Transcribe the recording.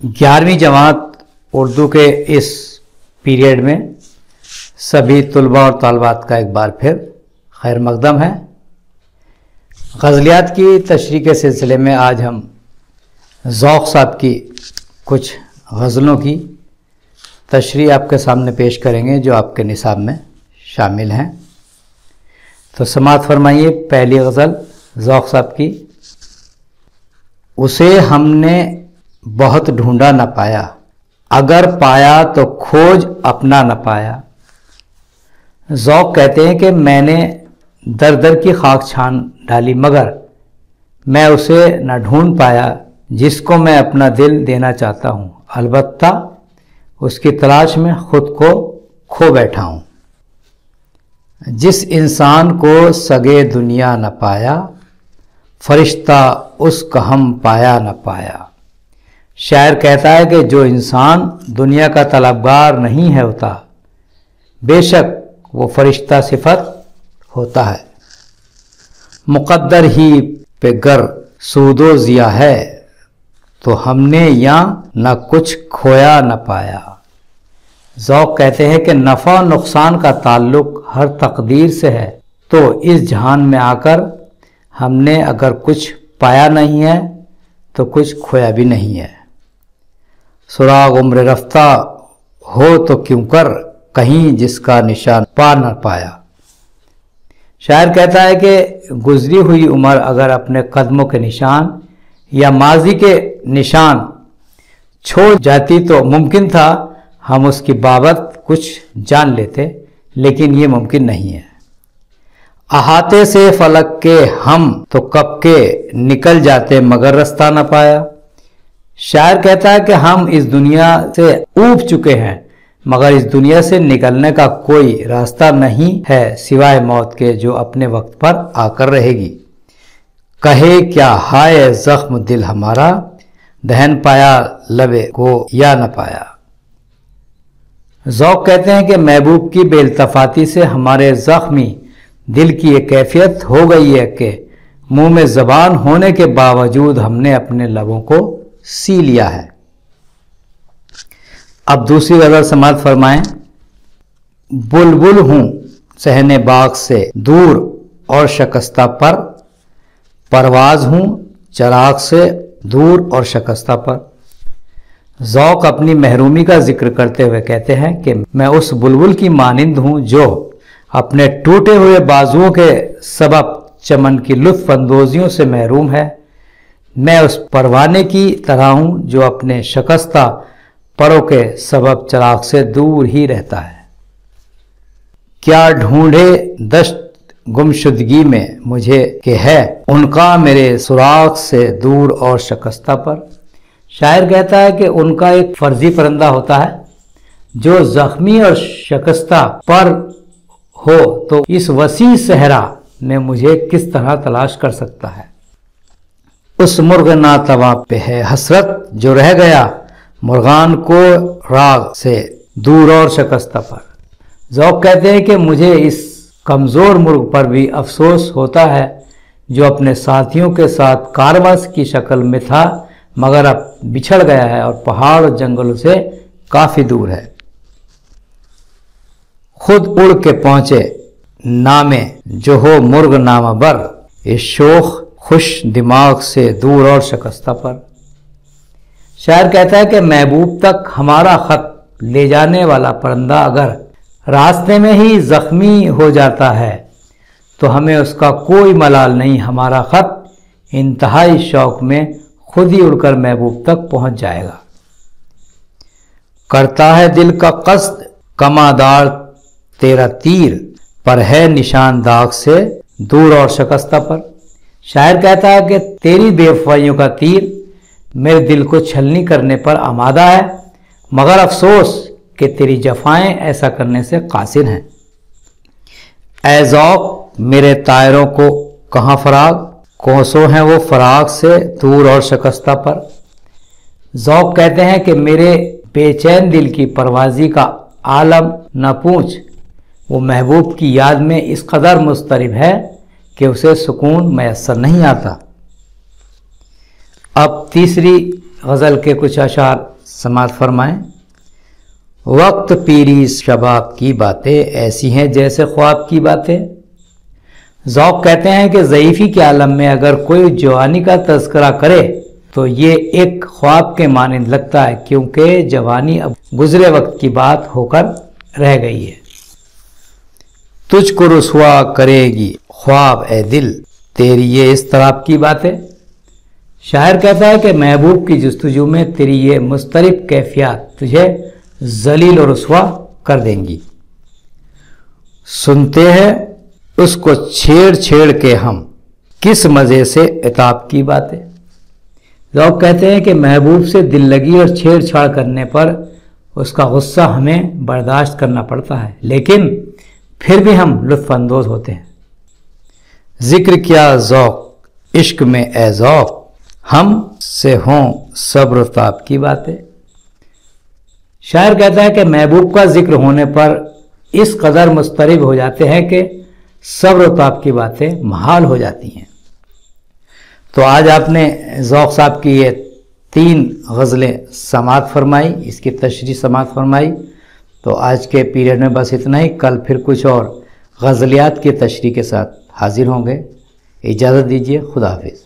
11वीं जमात उर्दू के इस पीरियड में सभी तलबा और तालबात का एक बार फिर खैर मकदम है। ग़ज़लियात की तशरीह के सिलसिले में आज हम ज़ौक़ साहब की कुछ गज़लों की तशरीह आपके सामने पेश करेंगे जो आपके निसाब में शामिल हैं। तो समाअत फरमाइए। पहली गज़ल ज़ौक़ साहब की। उसे हमने बहुत ढूंढा न पाया, अगर पाया तो खोज अपना न पाया। ज़ौक़ कहते हैं कि मैंने दर दर की खाक छान डाली मगर मैं उसे न ढूंढ पाया जिसको मैं अपना दिल देना चाहता हूँ। अलबत्ता उसकी तलाश में खुद को खो बैठा हूँ। जिस इंसान को सगे दुनिया न पाया, फरिश्ता उसका हम पाया न पाया। शायर कहता है कि जो इंसान दुनिया का तलबगार नहीं है होता, बेशक वो फरिश्ता सिफत होता है। मुक़द्दर ही पे गर सूदो ज़िया है, तो हमने यहाँ न कुछ खोया न पाया। ज़ौक़ कहते हैं कि नफ़ा नुक़सान का ताल्लुक़ हर तकदीर से है, तो इस जहान में आकर हमने अगर कुछ पाया नहीं है तो कुछ खोया भी नहीं है। सुराग उम्र रफ्ता हो तो क्यों कर, कहीं जिसका निशान पा न पाया। शायर कहता है कि गुजरी हुई उम्र अगर अपने कदमों के निशान या माजी के निशान छोड़ जाती तो मुमकिन था हम उसकी बाबत कुछ जान लेते, लेकिन ये मुमकिन नहीं है। अहाते से फलक के हम तो कब के निकल जाते मगर रास्ता न पाया। शायर कहता है कि हम इस दुनिया से ऊब चुके हैं मगर इस दुनिया से निकलने का कोई रास्ता नहीं है सिवाय मौत के जो अपने वक्त पर आकर रहेगी। कहे क्या हाय जख्म दिल हमारा, दहन पाया लबे को या न पाया। ज़ौक़ कहते हैं कि महबूब की बेइल्तफ़ाती से हमारे ज़ख्मी दिल की ये कैफियत हो गई है कि मुंह में ज़बान होने के बावजूद हमने अपने लबों को सी लिया है। अब दूसरी गज़ल समाअत फरमाएं। बुलबुल हूँ सहने बाग से दूर और शकस्ता पर, परवाज हूँ चराग से दूर और शकस्ता पर। ज़ौक़ अपनी महरूमी का जिक्र करते हुए कहते हैं कि मैं उस बुलबुल की मानिंद हूँ जो अपने टूटे हुए बाजुओं के सबब चमन की लुत्फ़ अंदोजियों से महरूम है। मैं उस परवाने की तरह हूँ जो अपने शकस्ता परों के सबब चराग से दूर ही रहता है। क्या ढूंढे दश्त गुमशुदगी में मुझे कि है उनका मेरे सुराग से दूर और शकस्ता पर। शायर कहता है कि उनका एक फर्जी परिंदा होता है जो जख्मी और शकस्ता पर हो तो इस वसी सहरा में मुझे किस तरह तलाश कर सकता है। उस मुर्ग नातवा पे है हसरत जो रह गया मुर्गान को राग से दूर और शकस्ता पर। ज़ौक़ कहते हैं कि मुझे इस कमज़ोर मुर्ग पर भी अफसोस होता है जो अपने साथियों के साथ कारवास की शक्ल में था मगर अब बिछड़ गया है और पहाड़ और जंगलों से काफ़ी दूर है। खुद उड़ के पहुँचे नामे जो हो मुर्ग नामा बर, इस शोख खुश दिमाग से दूर और शकस्ता पर। शायर कहता है कि महबूब तक हमारा ख़त ले जाने वाला परिंदा अगर रास्ते में ही ज़ख्मी हो जाता है तो हमें उसका कोई मलाल नहीं। हमारा ख़त इंतहाई शौक़ में खुद ही उड़कर महबूब तक पहुँच जाएगा। करता है दिल का क़स्द कमादार तेरा तीर, पर है निशान दाग से दूर और शकस्ता पर। शायर कहता है कि तेरी बेवफाइयों का तीर मेरे दिल को छलनी करने पर आमादा है मगर अफसोस कि तेरी जफाएं ऐसा करने से कासिर हैं। ऐ ज़ौक़ मेरे तायरों को कहाँ फराग, कोसों हैं वो फराग से दूर और शकस्ता पर। ज़ौक़ कहते हैं कि मेरे बेचैन दिल की परवाज़ी का आलम न पूछ, वो महबूब की याद में इस कदर मुस्तरिब है कि उसे सुकून मैसर नहीं आता। अब तीसरी गज़ल के कुछ अशार समाअत फरमाएं। वक्त पीरी शबाब की बातें ऐसी हैं जैसे ख्वाब की बातें। ज़ौक़ कहते हैं कि ज़ईफ़ी के आलम में अगर कोई जवानी का तज़किरा करे तो ये एक ख्वाब के मानंद लगता है, क्योंकि जवानी अब गुज़रे वक्त की बात होकर रह गई है। तुझको रुसवा करेगी ख्वाब ए दिल, तेरी ये इस्तराब की बातें। शायर कहता है कि महबूब की जुस्तजू में तेरी ये मुस्तरिब कैफियत तुझे जलील और रुसवा कर देंगी। सुनते हैं उसको छेड़ छेड़ के हम, किस मज़े से इताब की बातें। लोग कहते हैं कि महबूब से दिल लगी और छेड़छाड़ करने पर उसका गुस्सा हमें बर्दाश्त करना पड़ता है, लेकिन फिर भी हम लुत्फ़ अंदोज़ होते हैं। ज़िक्र क्या ज़ौक़ इश्क में ए ज़ौक़, हम से हों सब्र ताब की बातें। शायर कहता है कि महबूब का जिक्र होने पर इस कदर मुस्तरिब हो जाते हैं कि सब्र ताब की बातें महाल हो जाती हैं। तो आज आपने ज़ौक़ साहब की ये 3 गज़लें समाअत फरमाई, इसकी तशरीह समाअत फरमाई। तो आज के पीरियड में बस इतना ही। कल फिर कुछ और गज़लियात की तशरीह के साथ हाजिर होंगे। इजाज़त दीजिए, खुदा हाफिज़।